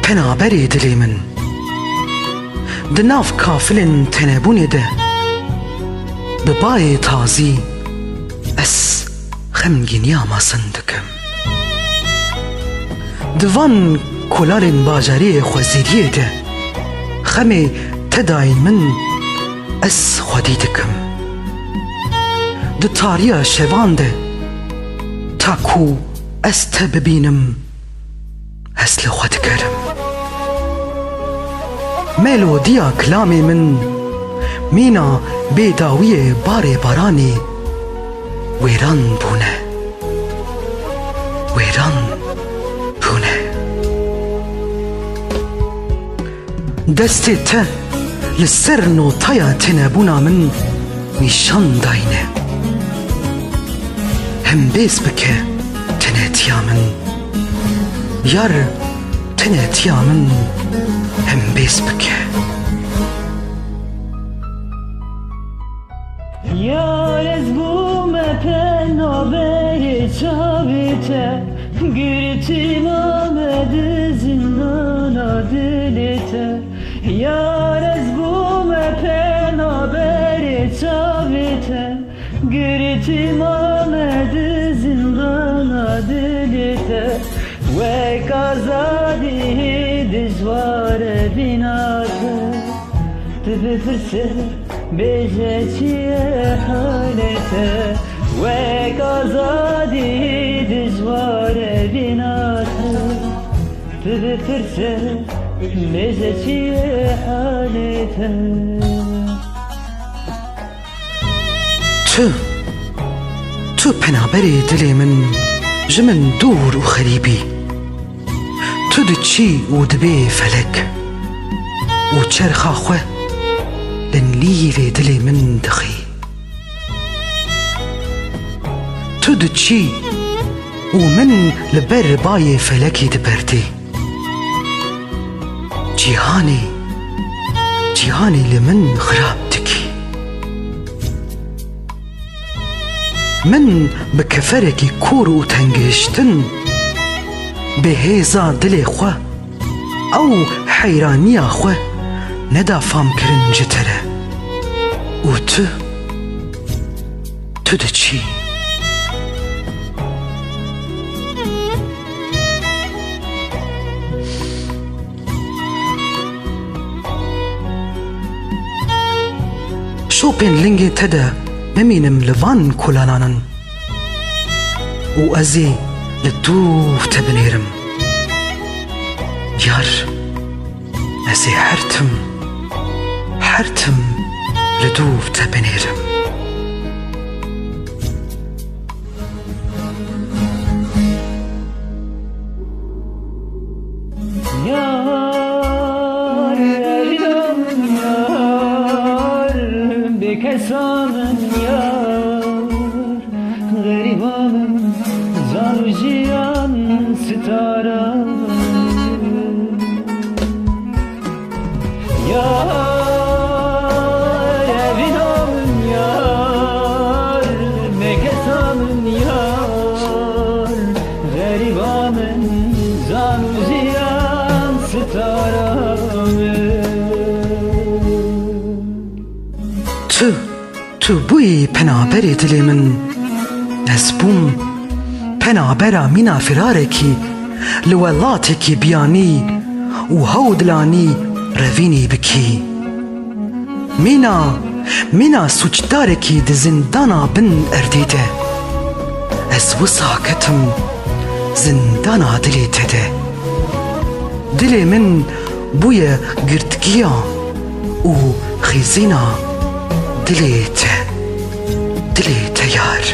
penaberê dilê min di nav kafilên tenebûnê de bi bayê tazî ez xemgîniya mezin dikim. Di van kolarên bajariyê xwezîriyê de xemê tedayên min ez xwedî dikim. Di tariya şevan de ta ku ez te bibînim ez li xwe dikerim. Melodiya kilamê min mîna bêdawiyê barê baranê wêran bûne, wêran bûne. Destê te li ser notaya tenebûna min nîşan dayne. Hem bêz bike tenetiya min, yar tenetiya min hem bêz bike. Yar ez bûme penaberê çavê te, girtim amede zindana dilê te. Yar ez bûme penaberê çavê te, girtim amede zindana dilê te. Wek azadî dijwar e bîna te, tu bipirse bêje çi ye halê te. Wek azadî dijwar e bîna te, tu bipirse bêje çi ye halê te. Tu penaberê dilê min ji min dûr û xerîbî. Tu diçî û dibê felek û çerxa xwe li nîlê dilê min dixî. Tu diçî û min li ber bayê felekê diberdî. Cîhanê li min xirab dikî. Min bi keferekî kûr û tengiştin bi hêza dilê xwe ew heyraniya xwe neda famkirin ji te re. û tu diçî. Şopên lingê te de memînim li van kolanan û ez ê li dûv te binêrim. Yar ez ê hertim li dûv te binêrim. Yar evidam yar, bekesamın yar, garibanım zanjiyan sitaram. Yar evidam yar, bekesamın yar, garibanım zanjiyan sitaram. Tu bûyî penaberê dilê min, ez bûm penabera mîna firarekî li welatekî biyanî û hewdilanî revînî bikî. Mîna suçdarekî di zindana bin erdê de, ez wisa ketim zindana dilê te de. Dilê min bûye girtgiya û xîzîna dilê te yar.